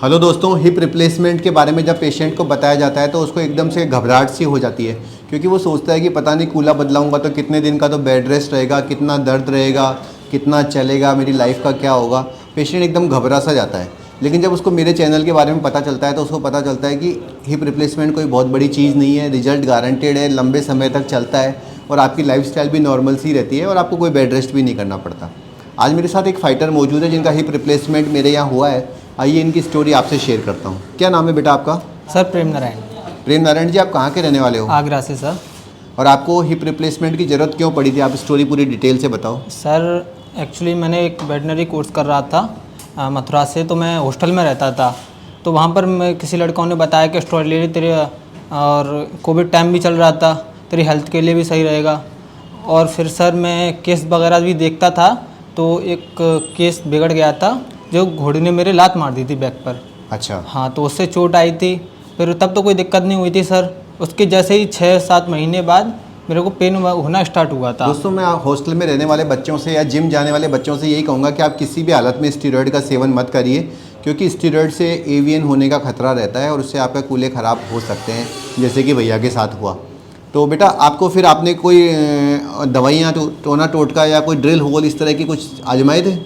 Hello दोस्तों, hip replacement के बारे में जब पेशेंट को बताया जाता है तो उसको एकदम से घबराहट सी हो जाती है, क्योंकि वो सोचता है कि पता नहीं कूल्हा बदलाऊंगा तो कितने दिन का तो बेड रेस्ट रहेगा, कितना दर्द रहेगा, कितना चलेगा, मेरी लाइफ का क्या होगा। पेशेंट एकदम घबरा सा जाता है। लेकिन जब उसको मेरे चैनल के बारे में पता चलता है तो उसको पता चलता है कि हिप रिप्लेसमेंट कोई बहुत बड़ी चीज़ नहीं है, रिजल्ट गारंटेड है, लंबे समय तक चलता है और आपकी लाइफस्टाइल भी नॉर्मल सी रहती है और आपको कोई बेड रेस्ट भी नहीं करना पड़ता। आज मेरे साथ एक फाइटर मौजूद है जिनका हिप रिप्लेसमेंट मेरे यहाँ हुआ है। आइए इनकी स्टोरी आपसे शेयर करता हूँ। क्या नाम है बेटा आपका? सर प्रेम नारायण। प्रेम नारायण जी, आप कहाँ के रहने वाले हो? आगरा से सर। और आपको हिप रिप्लेसमेंट की ज़रूरत क्यों पड़ी थी? आप स्टोरी पूरी डिटेल से बताओ। सर एक्चुअली मैंने एक वेटनरी कोर्स कर रहा था मथुरा से, तो मैं हॉस्टल में रहता था। तो वहाँ पर मैं किसी लड़कों ने बताया कि स्टेरॉइड ले तेरे, और कोविड टाइम भी चल रहा था, तेरी हेल्थ के लिए भी सही रहेगा। और फिर सर मैं केस वगैरह भी देखता था, तो एक केस बिगड़ गया था, जो घोड़े ने मेरे लात मार दी थी बैक पर। अच्छा। हाँ, तो उससे चोट आई थी। फिर तब तो कोई दिक्कत नहीं हुई थी सर। उसके जैसे ही 6-7 महीने बाद मेरे को पेन होना स्टार्ट हुआ था। दोस्तों, मैं हॉस्टल में रहने वाले बच्चों से या जिम जाने वाले बच्चों से यही कहूँगा कि आप किसी भी हालत में स्टीरॉयड का सेवन मत करिए, क्योंकि स्टीरॉयड से एवीएन होने का खतरा रहता है और उससे आपका कूल्हे ख़राब हो सकते हैं, जैसे कि भैया के साथ हुआ। तो बेटा आपको फिर आपने कोई दवाइयाँ, टोना टोटका या कोई ड्रिल होल इस तरह की कुछ आजमाए थे?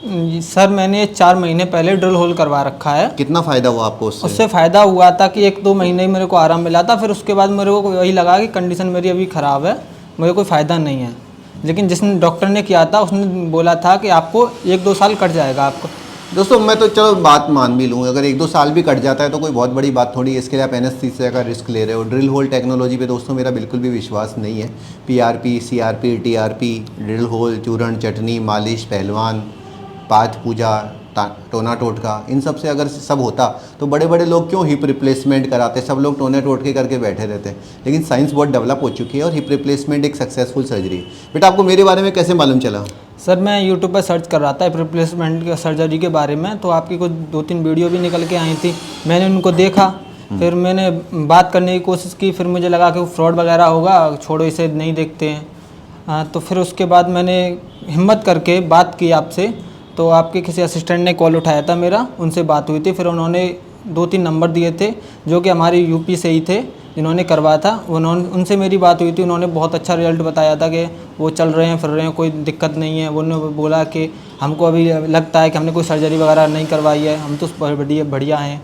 सर मैंने 4 महीने पहले ड्रिल होल करवा रखा है। कितना फ़ायदा हुआ आपको उससे? उससे फ़ायदा हुआ था कि 1-2 महीने ही मेरे को आराम मिला था। फिर उसके बाद मेरे को वही लगा कि कंडीशन मेरी अभी ख़राब है, मुझे कोई फ़ायदा नहीं है। लेकिन जिसने डॉक्टर ने किया था उसने बोला था कि आपको 1-2 साल कट जाएगा आपको। दोस्तों, मैं तो चलो बात मान भी लूँ, अगर 1-2 साल भी कट जाता है तो कोई बहुत बड़ी बात थोड़ी है। इसके लिए आप एनेस्थीसिया का रिस्क ले रहे हो। ड्रिल होल टेक्नोलॉजी पे दोस्तों मेरा बिल्कुल भी विश्वास नहीं है। PRP, CRP, TRP, drill hole, चूरण, चटनी, मालिश, पहलवान, पाठ पूजा, टोना टोटका, इन सब से अगर सब होता तो बड़े बड़े लोग क्यों हिप रिप्लेसमेंट कराते? सब लोग टोने टोटके करके बैठे रहते। लेकिन साइंस बहुत डेवलप हो चुकी है और हिप रिप्लेसमेंट एक सक्सेसफुल सर्जरी है। बेटा आपको मेरे बारे में कैसे मालूम चला? सर मैं यूट्यूब पर सर्च कर रहा था हिप रिप्लेसमेंट के सर्जरी के बारे में, तो आपकी कुछ 2-3 वीडियो भी निकल के आई थी। मैंने उनको देखा, फिर मैंने बात करने की कोशिश की, फिर मुझे लगा कि फ्रॉड वगैरह होगा, छोड़ो इसे नहीं देखते हैं। तो फिर उसके बाद मैंने हिम्मत करके बात की आपसे, तो आपके किसी असिस्टेंट ने कॉल उठाया था मेरा, उनसे बात हुई थी। फिर उन्होंने 2-3 नंबर दिए थे जो कि हमारे यूपी से ही थे, जिन्होंने करवाया था। उनसे मेरी बात हुई थी, उन्होंने बहुत अच्छा रिजल्ट बताया था कि वो चल रहे हैं, फिर रहे हैं, कोई दिक्कत नहीं है। उन्होंने बोला कि हमको अभी लगता है कि हमने कोई सर्जरी वगैरह नहीं करवाई है, हम तो बढ़िया हैं।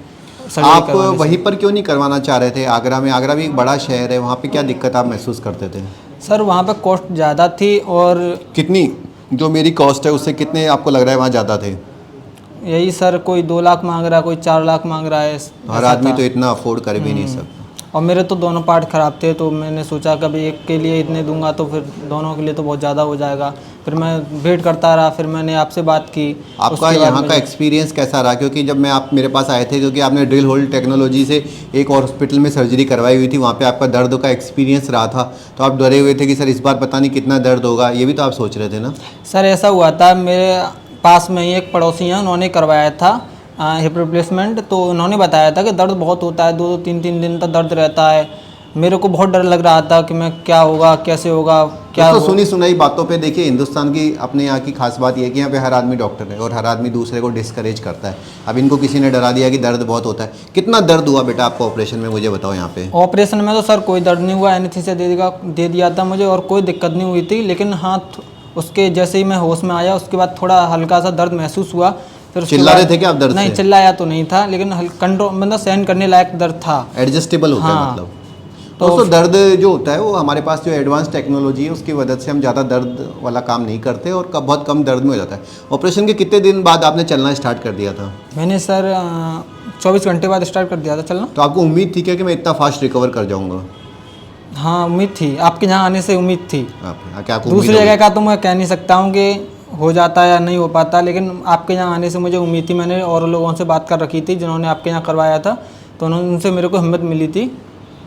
आप वहीं पर क्यों नहीं करवाना चाह रहे थे आगरा में? आगरा भी एक बड़ा शहर है, वहाँ पे क्या दिक्कत आप महसूस करते थे? सर वहाँ पर कॉस्ट ज़्यादा थी। और कितनी? जो मेरी कॉस्ट है उससे कितने आपको लग रहा है वहाँ ज़्यादा थे? यही सर, कोई 2 लाख मांग रहा है, कोई 4 लाख मांग रहा है। हर आदमी तो इतना अफोर्ड कर भी नहीं सकता। और मेरे तो दोनों पार्ट ख़राब थे, तो मैंने सोचा कभी एक के लिए इतने दूंगा तो फिर दोनों के लिए तो बहुत ज़्यादा हो जाएगा। फिर मैं वेट करता रहा, फिर मैंने आपसे बात की। आपका यहाँ का एक्सपीरियंस कैसा रहा? क्योंकि जब मैं आप मेरे पास आए थे, क्योंकि आपने ड्रिल होल टेक्नोलॉजी से एक हॉस्पिटल में सर्जरी करवाई हुई थी, वहाँ पे आपका दर्द का एक्सपीरियंस रहा था, तो आप डरे हुए थे कि सर इस बार पता नहीं कितना दर्द होगा, ये भी तो आप सोच रहे थे ना? सर ऐसा हुआ था, मेरे पास में ही एक पड़ोसी हैं, उन्होंने करवाया था हिप रिप्लेसमेंट। तो उन्होंने बताया था कि दर्द बहुत होता है, 2-3 दिन तक दर्द रहता है। मेरे को बहुत डर लग रहा था कि मैं क्या होगा, कैसे होगा, क्या तो सुनी सुनाई बातों पे देखिए, हिंदुस्तान की अपने यहाँ की खास बात यह है कि यहाँ पे हर आदमी डॉक्टर है और हर आदमी दूसरे को डिस्करेज करता है। अब इनको किसी ने डरा दिया कि दर्द बहुत होता है। कितना दर्द हुआ बेटा आपको ऑपरेशन में, मुझे बताओ यहाँ पे? ऑपरेशन में तो सर कोई दर्द नहीं हुआ, एनेस्थीसिया दे दिया था मुझे और कोई दिक्कत नहीं हुई थी। लेकिन हाँ, उसके जैसे ही मैं होश में आया उसके बाद थोड़ा हल्का सा दर्द महसूस हुआ। फिर चिल्ला रहे थे क्या आप दर्द से? नहीं, चिल्लाया तो नहीं था, लेकिन कंट्रोल मतलब सहन करने लायक दर्द था, एडजस्टेबल होता है मतलब। तो दोस्तों, दर्द जो होता है वो हमारे पास जो एडवांस टेक्नोलॉजी है उसकी वजह से हम ज़्यादा दर्द वाला काम नहीं करते और बहुत कम दर्द में हो जाता है। ऑपरेशन के कितने दिन बाद आपने चलना स्टार्ट कर दिया था? मैंने सर 24 घंटे बाद स्टार्ट कर दिया था चलना। तो आपको उम्मीद थी क्या कि मैं इतना फास्ट रिकवर कर जाऊँगा? हाँ उम्मीद थी, आपके यहाँ आने से उम्मीद थी। क्या दूसरी जगह का तो मैं कह नहीं सकता हूँ कि हो जाता है या नहीं हो पाता, लेकिन आपके यहाँ आने से मुझे उम्मीद थी। मैंने और लोगों से बात कर रखी थी जिन्होंने आपके यहाँ करवाया था, तो उनसे मेरे को हिम्मत मिली थी।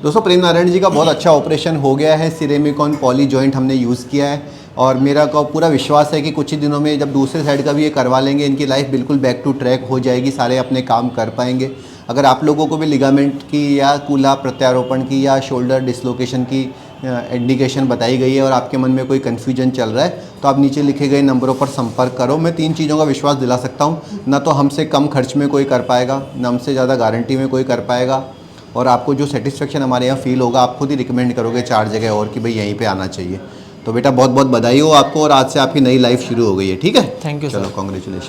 दोस्तों, प्रेम नारायण जी का बहुत अच्छा ऑपरेशन हो गया है। सिरेमिकॉन पॉली जॉइंट हमने यूज़ किया है और मेरा को पूरा विश्वास है कि कुछ ही दिनों में जब दूसरे साइड का भी ये करवा लेंगे, इनकी लाइफ बिल्कुल बैक टू ट्रैक हो जाएगी, सारे अपने काम कर पाएंगे। अगर आप लोगों को भी लिगामेंट की या कूल्हा प्रत्यारोपण की या शोल्डर डिसलोकेशन की इंडिकेशन बताई गई है और आपके मन में कोई कन्फ्यूजन चल रहा है तो आप नीचे लिखे गए नंबरों पर संपर्क करो। मैं 3 चीज़ों का विश्वास दिला सकता हूँ, ना तो हमसे कम खर्च में कोई कर पाएगा, ना हमसे ज़्यादा गारंटी में कोई कर पाएगा, और आपको जो सेटिस्फेक्शन हमारे यहाँ फील होगा आप खुद ही रिकमेंड करोगे 4 जगह और कि भाई यहीं पे आना चाहिए। तो बेटा बहुत बहुत बधाई हो आपको, और आज से आपकी नई लाइफ शुरू हो गई है। ठीक है, थैंक यू सर। चलो कॉन्ग्रेचुलेशन।